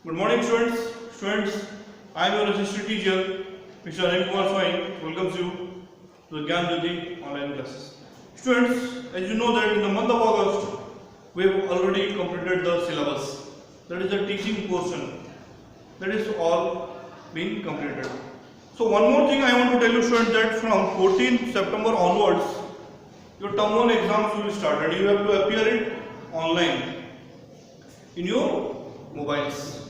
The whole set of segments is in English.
Good morning, students. I am your history teacher, Mr. Swain. Welcomes you to the GYANJYOTI online classes. Students, as you know that in the month of August, we have already completed the syllabus. That is the teaching portion. That is all being completed. So one more thing I want to tell you, students, that from 14th September onwards, your term 1 exams will start and you have to appear it online in your mobiles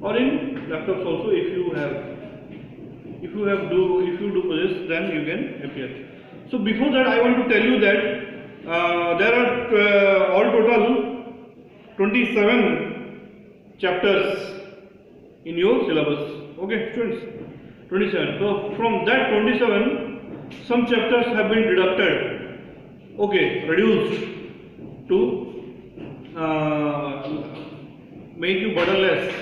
or in laptops also. If you do this, then you can appear. So before that, I want to tell you that there are all total 27 chapters in your syllabus. Okay, students, 27. So from that 27, some chapters have been deducted. Okay, reduced to make you burdenless.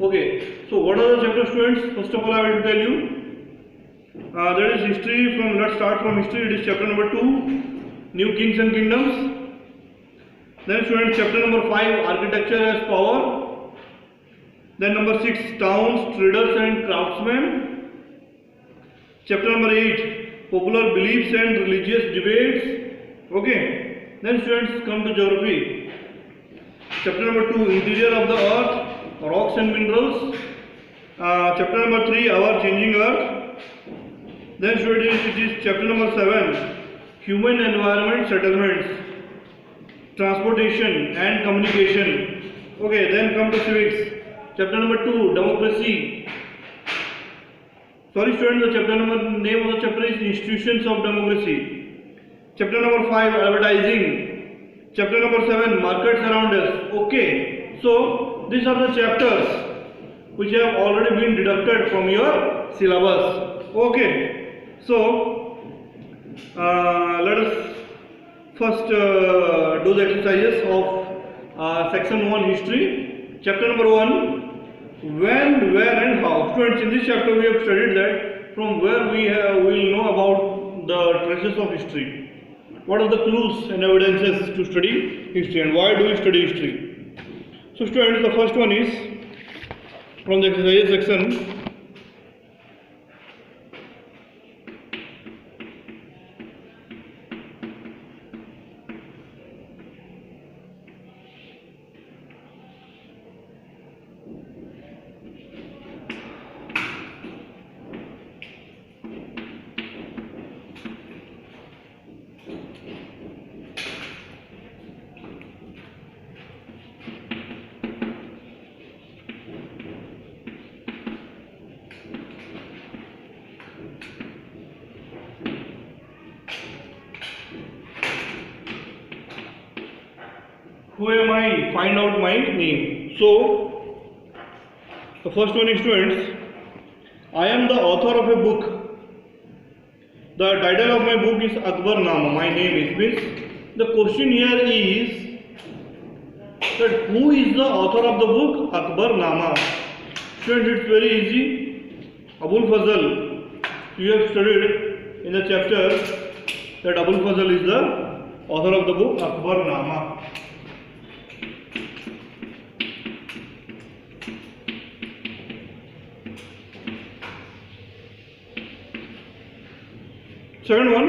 Okay, so what are the chapters, students? First of all, I will tell you. That is history. Let's start from history. It is chapter number 2, New Kings and Kingdoms. Then, students, chapter number 5, Architecture as Power. Then number 6, Towns, Traders and Craftsmen. Chapter number 8, Popular Beliefs and Religious Debates. Okay. Then, students, come to Geography. Chapter number 2, Interior of the Earth, Rocks and Minerals. Chapter number 3, Our Changing Earth. Then, students, it is chapter number 7, Human Environment Settlements, Transportation and Communication. Okay. Then come to Civics. Chapter number 2, Democracy. Sorry, students, the chapter number name of the chapter is Institutions of Democracy. Chapter number 5, Advertising. Chapter number 7, Markets Around Us. Okay, so these are the chapters which have already been deducted from your syllabus. Okay, so let us first do the exercises of section 1 history. Chapter number 1, when, where and how. Students, in this chapter we have studied that from where we will know about the traces of history. What are the clues and evidences to study history, and why do we study history? So, students, the first one is from the exercise section. Who am I? Find out my name. So, the first one is, students, I am the author of a book. The title of my book is Akbar Nama. My name is, means the question here is that who is the author of the book Akbar Nama? Students, it's very easy. Abul Fazl. You have studied in the chapter that Abul Fazl is the author of the book Akbar Nama. Second one,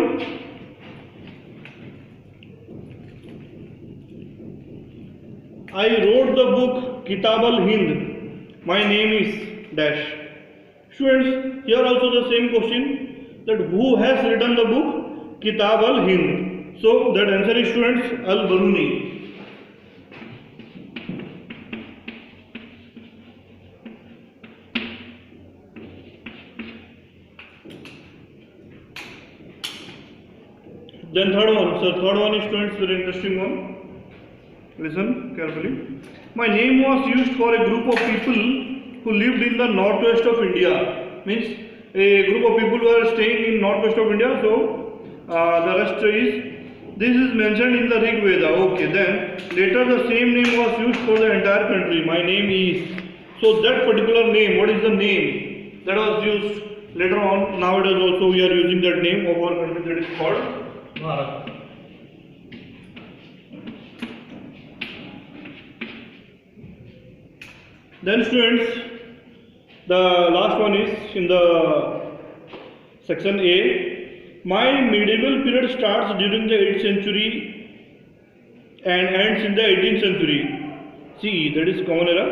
I wrote the book Kitab al-Hind. My name is dash. Students, here also the same question, that who has written the book Kitab al-Hind. So that answer is, students, al-Baruni. Then third one, is, students, very interesting one. Listen carefully. My name was used for a group of people who lived in the northwest of India. Means a group of people were staying in northwest of India. So the rest is, this is mentioned in the Rig Veda. Okay, then later the same name was used for the entire country. My name is. So that particular name, what is the name that was used later on? Nowadays also we are using that name of our country, that is called Bharat. Then students, the last one is in the section A. My medieval period starts during the 8th century and ends in the 18th century CE, that is common era.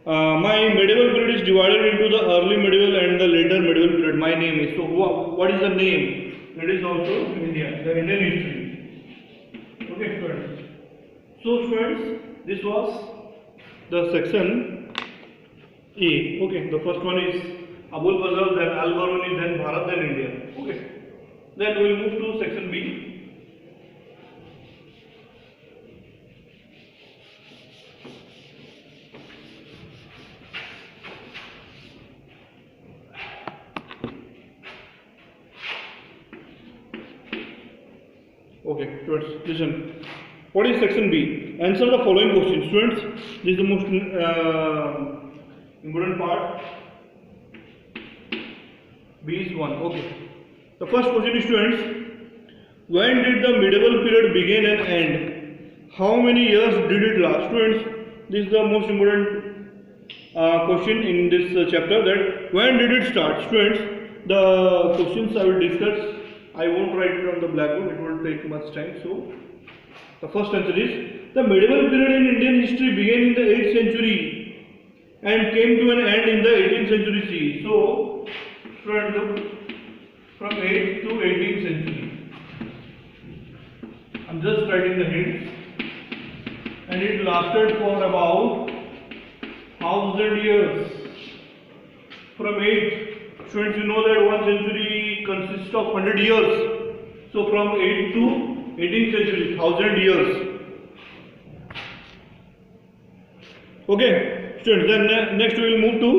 My medieval period is divided into the early medieval and the later medieval period. My name is, so what is the name? That is also India, the Indian history. Okay students. So students, this was the section A. Okay, the first one is Abul Fazl, then Al-Biruni, then Bharat, then India. Okay. Then we will move to section B. Okay, students, listen. What is section B? Answer the following questions. Students, this is the most important part. B is 1. Okay. The first question is, students, when did the medieval period begin and end? How many years did it last? Students, this is the most important question in this chapter, that when did it start? Students, the questions I will discuss, I won't write it on the blackboard, it will take much time. So, the first answer is, the medieval period in Indian history began in the 8th century and came to an end in the 18th century CE. So, students, look, from 8th to 18th century. I am just writing the hints. And it lasted for about 1000 years. From 8th, students, you know that one century consists of 100 years. So from 8th to 18th century, 1000 years. Okay, students, then next we will move to,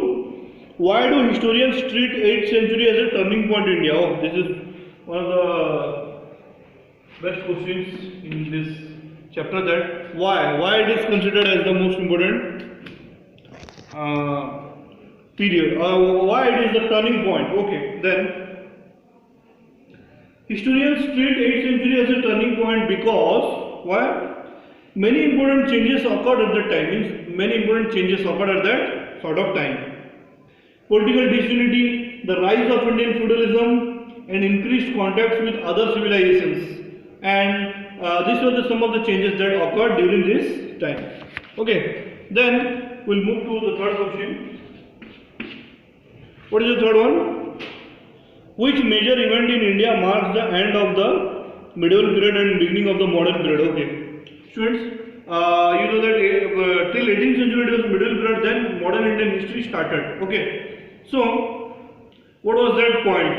why do historians treat 8th century as a turning point in India? Oh, this is one of the best questions in this chapter, that why it is considered as the most important period, why it is the turning point. Okay, then historians treat 8th century as a turning point because why? Many important changes occurred at that time. Means many important changes occurred at that sort of time. Political disunity, the rise of Indian feudalism, and increased contacts with other civilizations, and these were some of the changes that occurred during this time. Okay, then we'll move to the third question. What is the third one? Which major event in India marks the end of the medieval period and beginning of the modern period? Okay, students, you know that till 18th century it was medieval period, then modern Indian history started. Okay, so what was that point?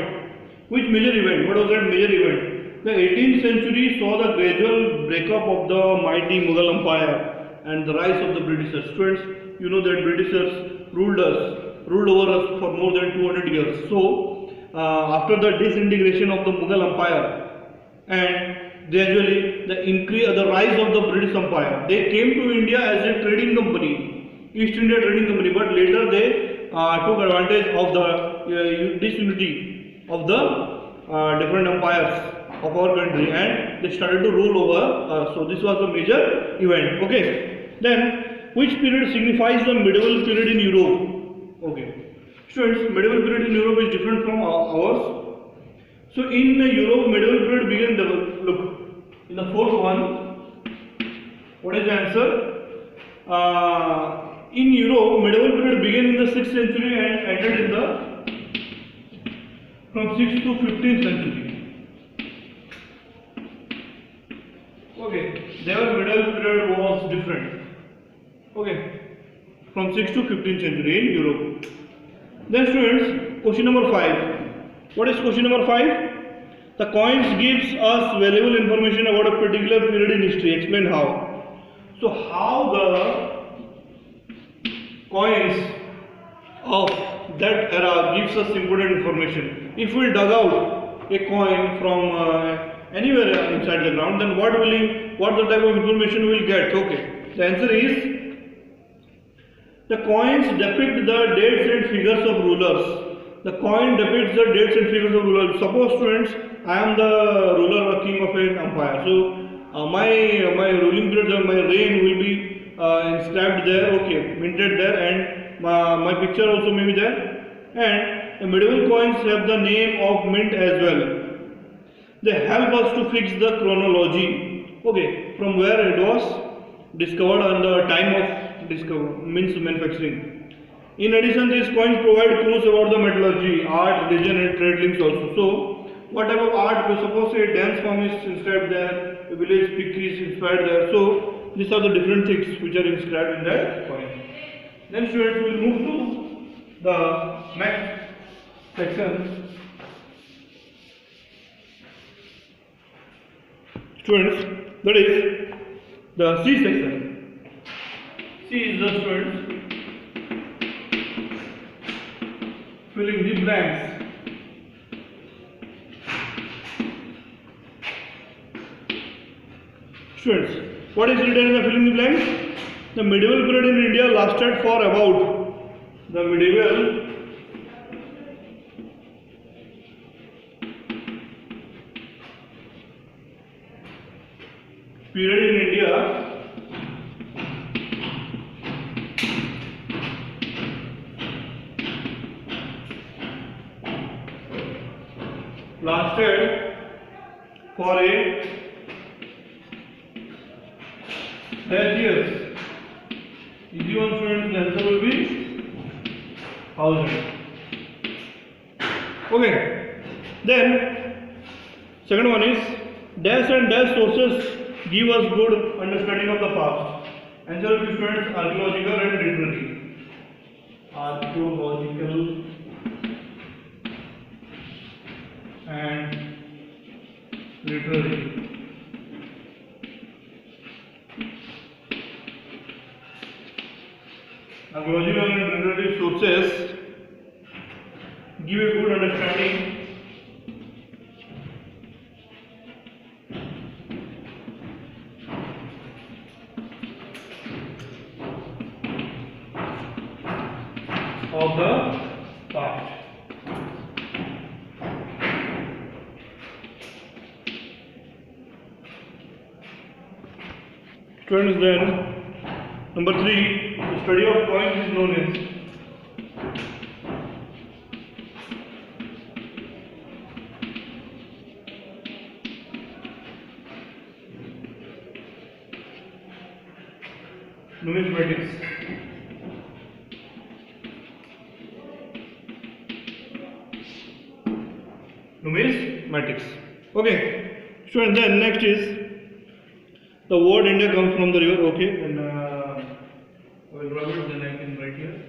Which major event? What was that major event? The 18th century saw the gradual breakup of the mighty Mughal Empire and the rise of the Britishers. Students, you know that Britishers ruled over us for more than 200 years. So, after the disintegration of the Mughal Empire and gradually the rise of the British Empire, they came to India as a trading company, East India Trading Company, but later they took advantage of the disunity of the different empires of our country, and they started to rule over. So this was a major event. Okay, then which period signifies the medieval period in Europe? Okay, students, medieval period in Europe is different from ours. So in Europe, medieval period began. Look, in the fourth one, what is the answer? In Europe, medieval period began in the 6th century and ended in the from 6th to 15th century. Okay, their medieval period was different. Okay, from 6th to 15th century in Europe. Then students, question number 5. What is question number 5? The coins gives us valuable information about a particular period in history. Explain how. So how the coins of that era gives us important information. If we dug out a coin from anywhere inside the ground, then what the type of information we will get? Okay, the answer is, the coins depict the dates and figures of rulers. The coin depicts the dates and figures of rulers. Suppose, students, I am the ruler or king of an empire. So my ruling period, my reign will be inscribed there, okay, minted there, and my picture also may be there. And the medieval coins have the name of mint as well. They help us to fix the chronology, okay, from where it was discovered and the time of means manufacturing. In addition, these coins provide clues about the metallurgy, art, religion, and trade links also. So, what type of art? We suppose a dance form is inscribed there, a village pic is inspired there. So, these are the different things which are inscribed in that coin. Then, students, we will move to the next section. Students, that is the C section. C is the students filling the blanks. Students, what is written in the filling the blanks? The medieval period in India lasted for about the medieval period in India lasted for a 10 years. Easy one, students, the answer will be 1000. Okay. Then second one is dash and dash sources give us good understanding of the past. Answer will be, students, archaeological and literary. Archaeological and literary. Archaeological and literary sources give a good understanding of the past. Students, then number 3, the study of coins is known as numismatics. Numismatics. Okay. Students, then next is the word India comes from the river. Okay, and I will rub it, then I can write here.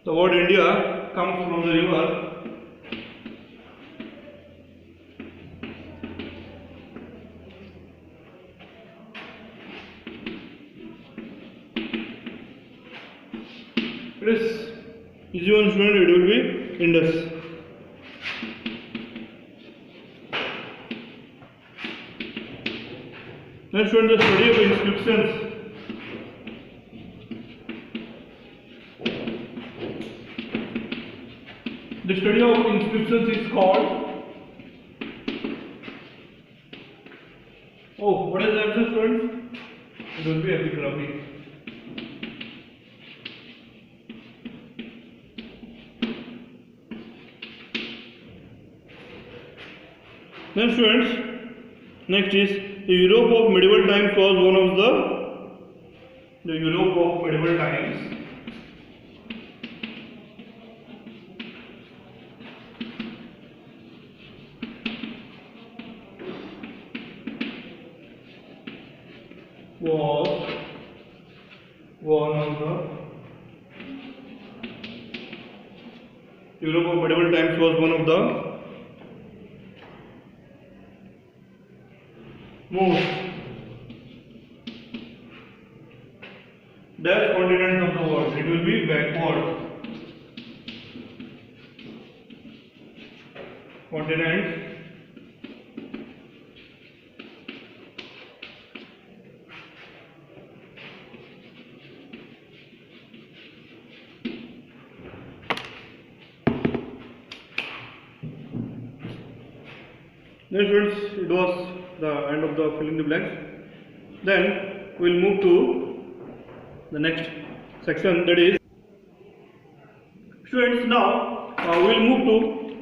The word India comes from the river it is easy one, student, it will be Indus. Next, student, the study of inscriptions. The study of inscriptions is called. Oh, what is the answer, students? It will be epigraphy. Then, students, next is the Europe of medieval times was one of the Europe of medieval times. Was one of the Europe of medieval times was one of the most dash continents of the world. It will continents. Then friends, it was the end of the filling the blanks. Then we will move to the next section, that is students. Now we will move to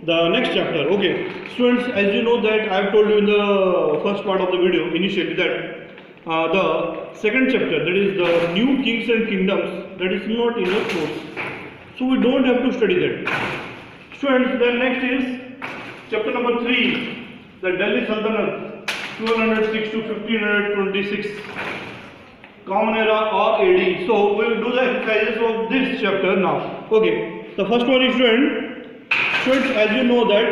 the next chapter. Okay, students, as you know that I have told you in the first part of the video initially that the second chapter, that is the new kings and kingdoms, that is not in your course, so we don't have to study that. Students, then next is chapter number 3, the Delhi Sultanate 1206 to 1526, Common Era or AD. So we will do the exercises of this chapter now. Okay, the first one is students, as you know that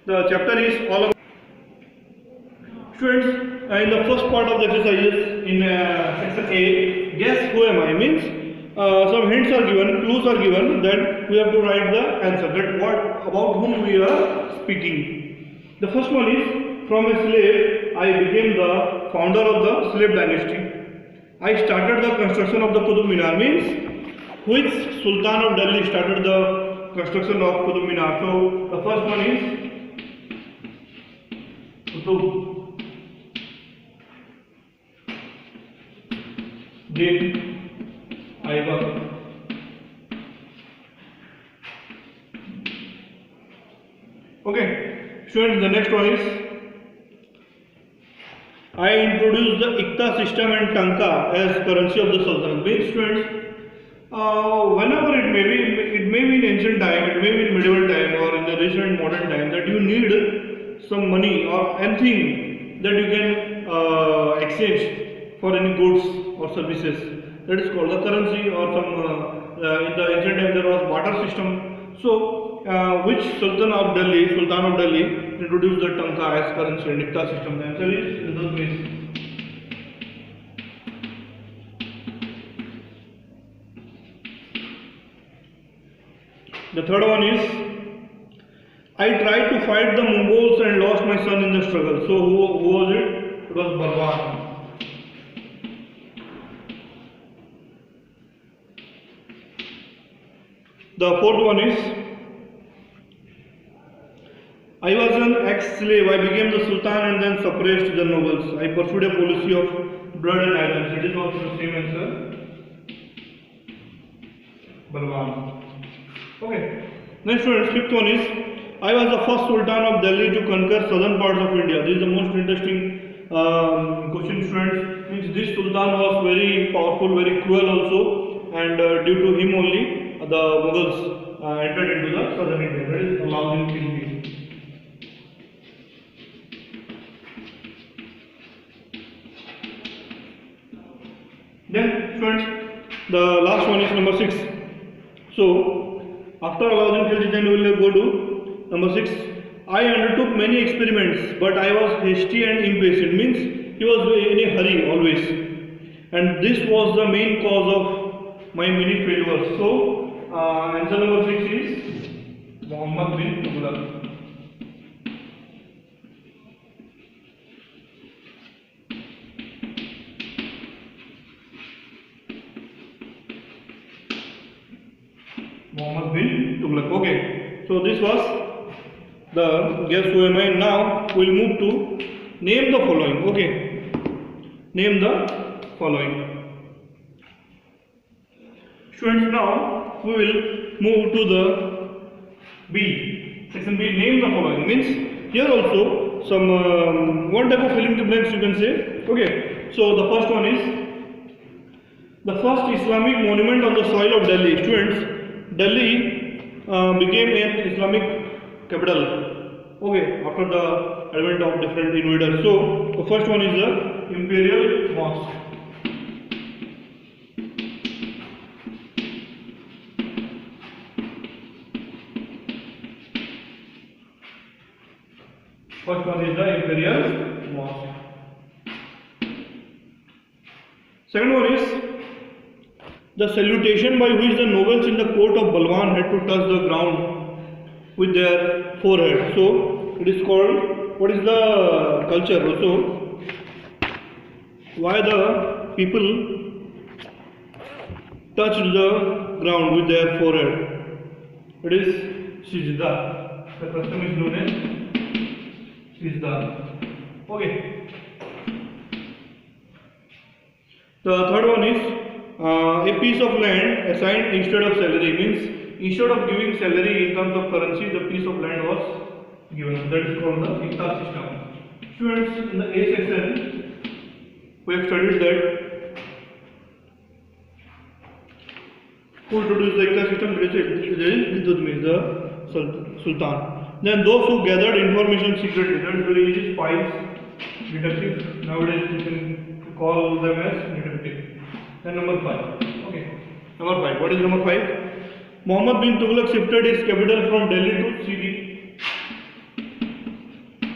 the chapter is all about students. In the first part of the exercises in section A, guess who am I, means some hints are given, clues are given, that we have to write the answer, that what about whom we are speaking. The first one is, from a slave I became the founder of the slave dynasty. I started the construction of the Qutub Minar, means which Sultan of Delhi started the construction of Qutub Minar. So the first one is Qutub Din Aibak. Okay, students, the next one is, I introduced the Ikta system and Tanka as currency of the Sultan. Means students, whenever it may be in ancient time, it may be in medieval time or in the recent modern time, that you need some money or anything that you can exchange for any goods or services. That is called the currency, or some in the ancient time there was barter system. So which Sultan of Delhi introduced the Tanka as currency and Ikta system? The answer is Iltutmish. The third one is, I tried to fight the Mongols and lost my son in the struggle. So who was it? It was Balwan. The fourth one is, I was an ex-slave. I became the Sultan and then suppressed the nobles. I pursued a policy of blood and iron. It is also the same answer. Balwan. Okay. Next students, fifth one is, I was the first Sultan of Delhi to conquer southern parts of India. This is the most interesting question, students. Means this Sultan was very powerful, very cruel also, and due to him only the Mughals entered into the southern India. That is Alauddin Khilji. Then students, the last one is number 6. So after Alauddin Khilji, then we will go to number 6. I undertook many experiments, but I was hasty and impatient. Means he was in a hurry always, and this was the main cause of my many failures. So answer number 6 is Muhammad bin Tughlaq. Muhammad bin Tughlaq. Okay, so this was the guess who am I. Now we will move to name the following. Okay, name the following. Students, now we will move to the B, section B, name the following. Means here also some one type of filling the blanks you can say. Okay, so the first one is, the first Islamic monument on the soil of Delhi. Students, Delhi became an Islamic capital. Okay, after the advent of different invaders. So the first one is the Imperial Mosque. First one is the Imperial Mosque. Second one is the salutation by which the nobles in the court of Balwan had to touch the ground with their forehead. So it is called, what is the culture also, why the people touch the ground with their forehead. It is Sijda. The custom is known as Sijda. Okay. The third one is a piece of land assigned instead of salary, means instead of giving salary in terms of currency, the piece of land was given. That is called the Ikta system. Students, in the A section, we have studied that who introduced the Ikta system. Means the Sultan. Then those who gathered information secretly, that is very easy, spies, detective. Nowadays you can call them as detective. Then number 5. Okay. Number 5. What is number 5? Muhammad bin Tughlaq shifted his capital from Delhi to Siri.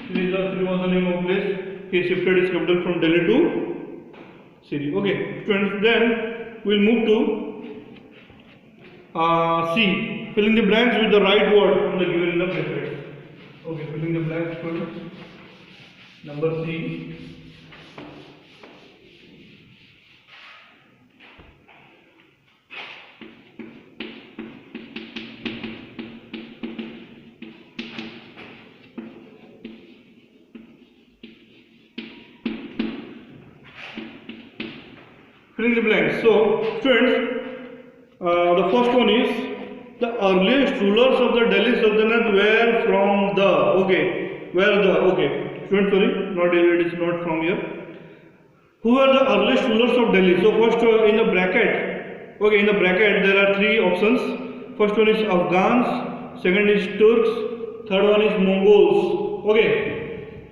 Siri was the name of place. He shifted his capital from Delhi to Siri. Okay. Students, then we will move to C. Filling the blanks with the right word from the given in the bracket. Okay. Filling the blanks first. Number C. Filling the blanks. So, students, the first one is the earliest rulers of the Delhi Sultanate were from the. Okay, where the. Okay, students, sorry, not it is not from here. Who are the earliest rulers of Delhi? So, first in the bracket. Okay, in the bracket there are 3 options. First one is Afghans, second is Turks, third one is Mongols. Okay,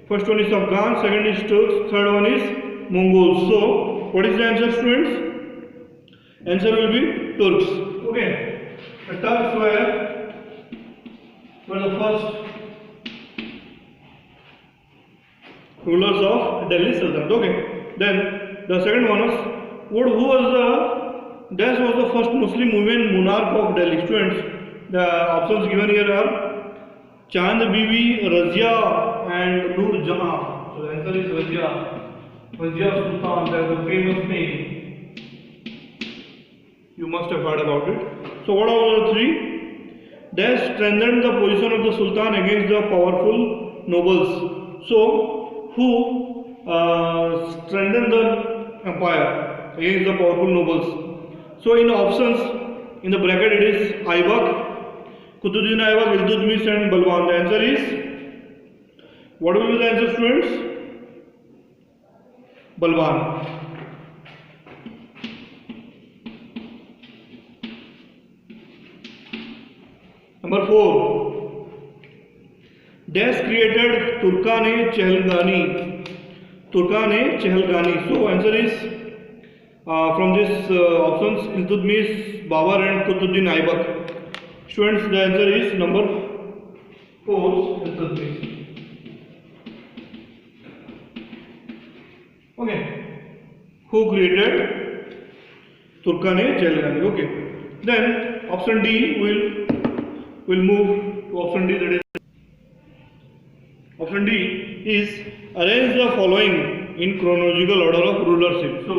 first one is Afghans, second is Turks, third one is Mongols. So, what is the answer, students? Answer will be Turks. Okay, the Turks were the first rulers of Delhi Sultanate. Okay, then the second one is who was the first Muslim woman monarch of Delhi. Students, the options given here are Chand Bibi, Razia, and Nur Jahan. So the answer is Razia. Razia Sultan, that is a famous name. You must have heard about it. So what are the 3? They strengthened the position of the Sultan against the powerful nobles. So who strengthened the empire against the powerful nobles? So in options, in the bracket it is Aibak, Qutbuddin Aibak, Iltutmish and Balban. The answer is, what will be the answer, students? Balban. Number 4. Dash created Turkane-Chehalgani. Turkane-Chehalgani. So answer is from this options Iltutmish, Babar and Qutbuddin Aibak. Students, the answer is number 4, Iltutmish. Okay, who created Turkane-Chehalgani? Okay, then option D will move to option D. That is option D is arrange the following in chronological order of rulership. So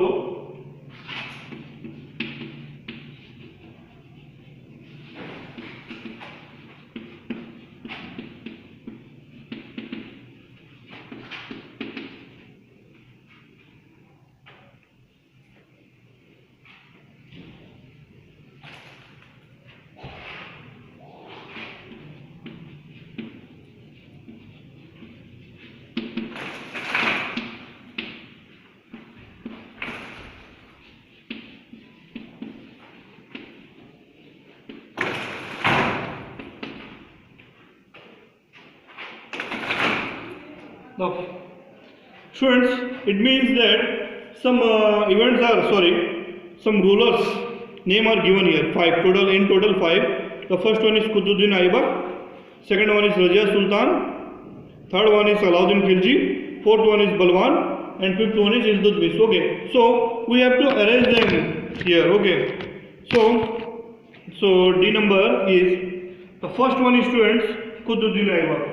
now, students, it means that some some rulers name are given here. 5 total. In total 5. The first one is Qutbuddin Aibak. Second one is Razia Sultan. Third one is Alauddin Khilji. Fourth one is Balban. And fifth one is Iltutmish. Okay. So we have to arrange them here. Okay. So D number is The first one is students Qutbuddin Aibak.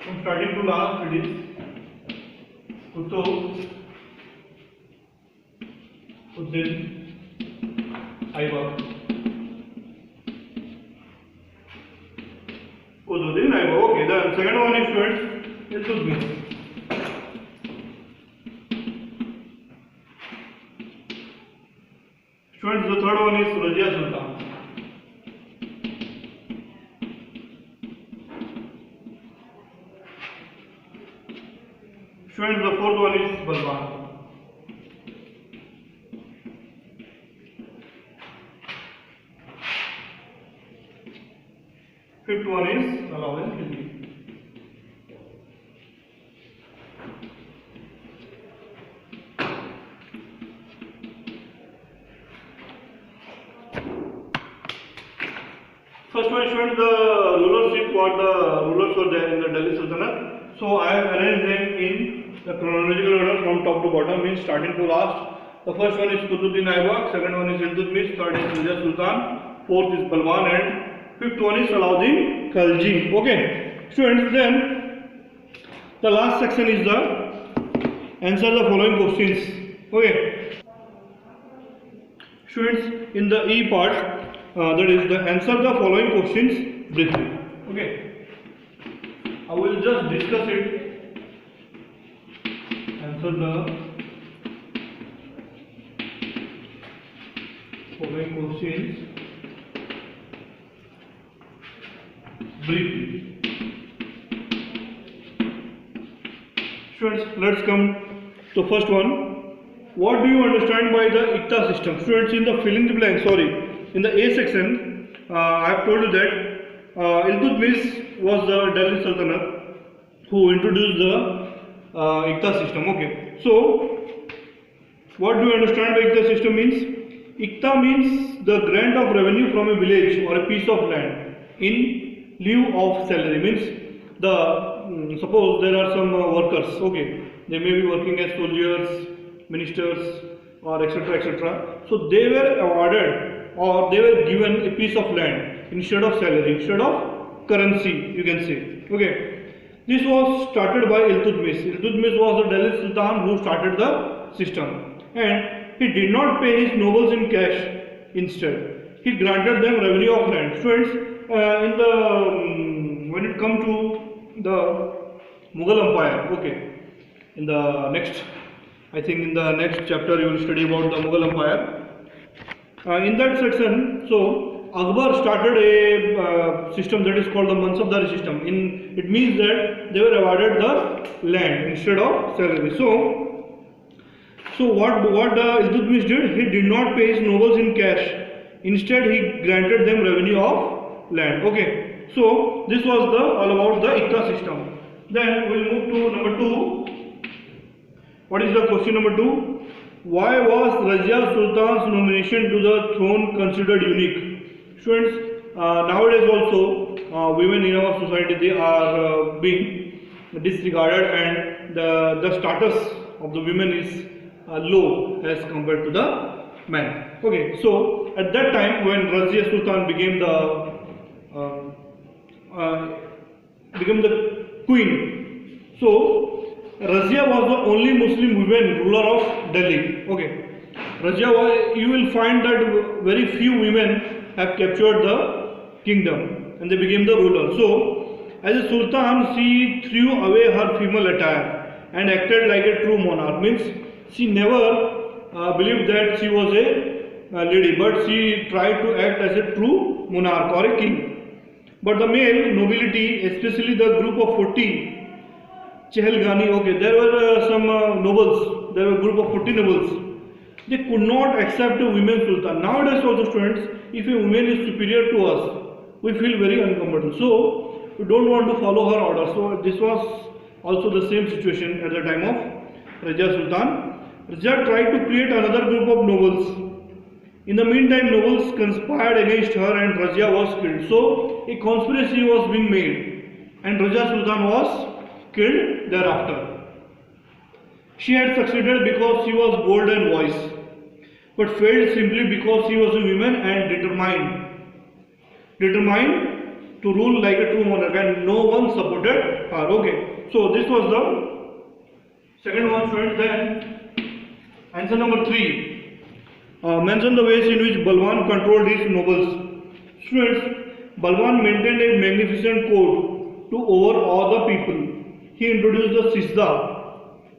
From starting to last it is Qutbuddin Aibak. Qutbuddin Aibak. Okay, the second one is students Iltutmish. Students, the third one is Razia Sultan. Students, the fourth one is Balban. Fifth one is Alauddin Khilji. First one, students, the rulership, what the rulers were there in the Delhi Sultanate. So I have arranged them in the chronological order from top to bottom, means starting to last. The first one is Qutbuddin Aibak, second one is Iltutmish, third is Razia Sultan, fourth is Balban, and fifth one is Alauddin Khilji. Okay, students, then the last section is the answer the following questions. Okay, students, in the E part, that is the answer the following questions briefly. Okay, I will just discuss it. Answer the following questions briefly. Students, let's come to first one. What do you understand by the ICTA system? Students, in the fill in the blank, in the A section, I have told you that Iltutmish was the Delhi Sultanate who introduced the ICTA system. Okay, so what do you understand by ICTA system means? ICTA means the grant of revenue from a village or a piece of land in lieu of salary. Means the suppose there are some workers. Okay, they may be working as soldiers, ministers, or etc. etc. So they were awarded or they were given a piece of land instead of salary, instead of currency, you can say. Okay, this was started by Iltutmish. Iltutmish was the Delhi Sultan who started the system, and he did not pay his nobles in cash. Instead, he granted them revenue of land. Students, in the when it comes to the Mughal Empire, okay, in the next, I think in the next chapter you will study about the Mughal Empire. In that section, so Akbar started a system that is called the Mansabdari system. It means that they were awarded the land instead of salary. So what Iltutmish did? He did not pay his nobles in cash. Instead, he granted them revenue of land. Okay. So this was all about the ICTA system. Then we will move to number 2. What is the question number 2? Why was Razia Sultan's nomination to the throne considered unique? Students, nowadays also women in our society, they are being disregarded, and the status of the women is low as compared to the men. Okay, so at that time when Razia Sultan became the queen, so Razia was the only Muslim woman ruler of Delhi. Okay, Razia was, you will find that very few women have captured the kingdom and they became the ruler. So as a sultan, she threw away her female attire and acted like a true monarch. Means she never believed that she was a lady, but she tried to act as a true monarch or a king. But the male nobility, especially the group of 40 Chehalgani, okay, there were some nobles, there were a group of 40 nobles. They could not accept a women sultan. Nowadays also, students, if a woman is superior to us, we feel very uncomfortable. So we don't want to follow her order. So this was also the same situation at the time of Razia Sultan. Razia tried to create another group of nobles. In the meantime, nobles conspired against her and Razia was killed. So a conspiracy was being made and Razia Sultan was killed thereafter. She had succeeded because she was bold and wise, but failed simply because she was a woman and determined to rule like a true monarch, and no one supported her. Okay, so this was the second one, students. Then answer number 3. Mention the ways in which Balwan controlled his nobles. Students, Balwan maintained a magnificent court to overawe the people. He introduced the Sisda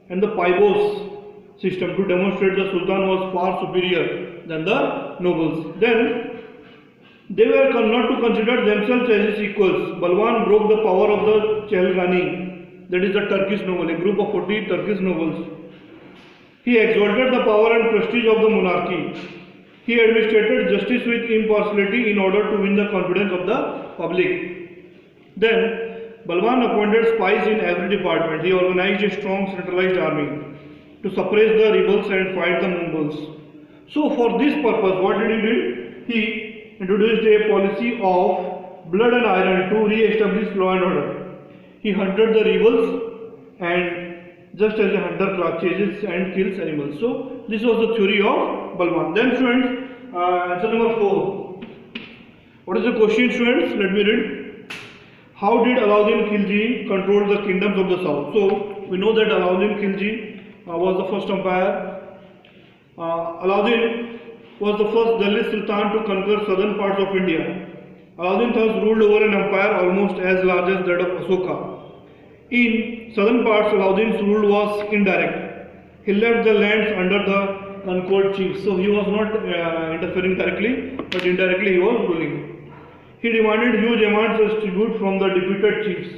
and the Paibos system to demonstrate the Sultan was far superior than the nobles. Then they were not to consider themselves as his equals. Balwan broke the power of the Chelghani, that is the Turkish noble, a group of 40 Turkish nobles. He exalted the power and prestige of the monarchy. He administrated justice with impartiality in order to win the confidence of the public. Then, Balwan appointed spies in every department. He organized a strong centralized army to suppress the rebels and fight the Mongols. So, for this purpose, what did he do? He introduced a policy of blood and iron to re-establish law and order. He hunted the rebels, and just as a hunter chases and kills animals. So, this was the theory of Balwan. Then, students, answer number 4. What is the question, students? Let me read. How did Alauddin Khilji control the kingdoms of the south? So, we know that Alauddin Khilji was the first empire. Alauddin was the first Delhi Sultan to conquer southern parts of India. Alauddin thus ruled over an empire almost as large as that of Asoka. In southern parts, Alauddin's rule was indirect. He left the lands under the conquered chiefs. So he was not interfering directly, but indirectly he was ruling. He demanded huge amounts of tribute from the defeated chiefs.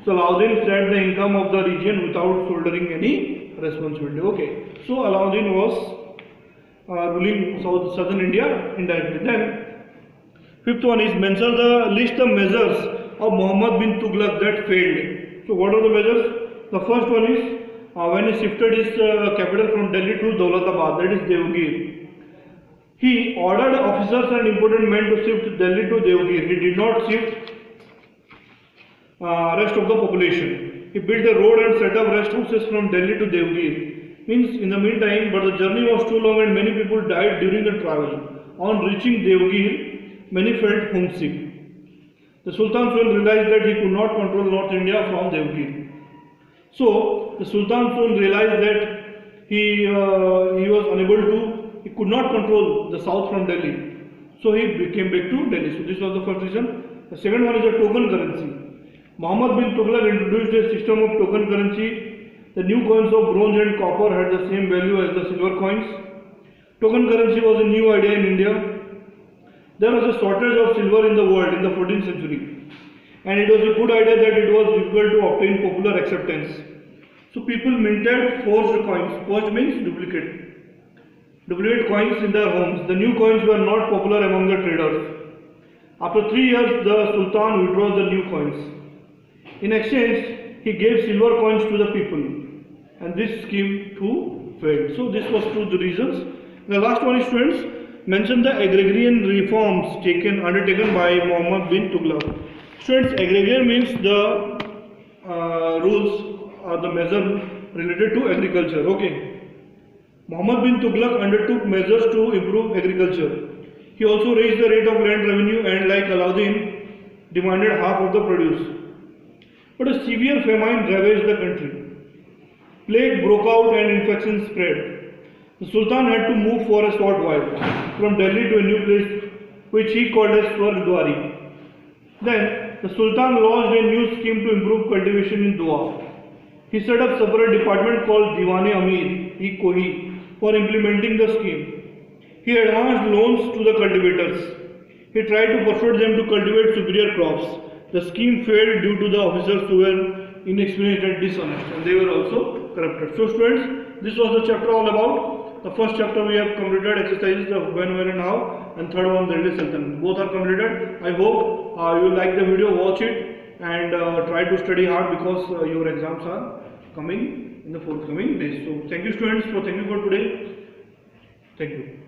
So Alauddin shared the income of the region without shouldering any responsibility. Okay. So Alauddin was ruling southern India indirectly. Then, fifth one is mention the list of measures of Muhammad bin Tughlaq that failed. So what are the measures? The first one is when he shifted his capital from Delhi to Daulatabad, that is Devgir. He ordered officers and important men to shift Delhi to Devgir. He did not shift rest of the population. He built a road and set up rest houses from Delhi to Devgir. Means in the meantime, but the journey was too long and many people died during the travel. On reaching Devgir, many felt homesick. The Sultan soon realized that he could not control North India from Devgir. So the Sultan soon realized that he could not control the south from Delhi. So he came back to Delhi. So this was the first reason. The second one is a token currency. Muhammad bin Tughlaq introduced a system of token currency. The new coins of bronze and copper had the same value as the silver coins. Token currency was a new idea in India. There was a shortage of silver in the world in the 14th century, and it was a good idea that it was difficult to obtain popular acceptance. So people minted forged coins. Forged means duplicate coins in their homes. The new coins were not popular among the traders. After 3 years, the Sultan withdrew the new coins. In exchange, he gave silver coins to the people, and this scheme too failed. So this was two the reasons. The last one is, students, mention the agrarian reforms undertaken by Muhammad bin Tughlaq. Students, agrarian means the rules or the measure related to agriculture. Okay. Muhammad bin Tughlaq undertook measures to improve agriculture. He also raised the rate of land revenue and, like Alauddin, demanded half of the produce. But a severe famine ravaged the country. Plague broke out and infections spread. The Sultan had to move for a short while from Delhi to a new place which he called as Swargdwari. Then the Sultan launched a new scheme to improve cultivation in Doab. He set up a separate department called Diwan-e-Amir for implementing the scheme. He advanced loans to the cultivators. He tried to persuade them to cultivate superior crops. The scheme failed due to the officers who were inexperienced and dishonest, and they were also corrupted. So students, this was the chapter all about. The first chapter we have completed exercises of when, where and how, and third one Delhi Sultan. Both are completed. I hope you like the video, watch it, and try to study hard because your exams are coming in the forthcoming days. So thank you students for today. Thank you.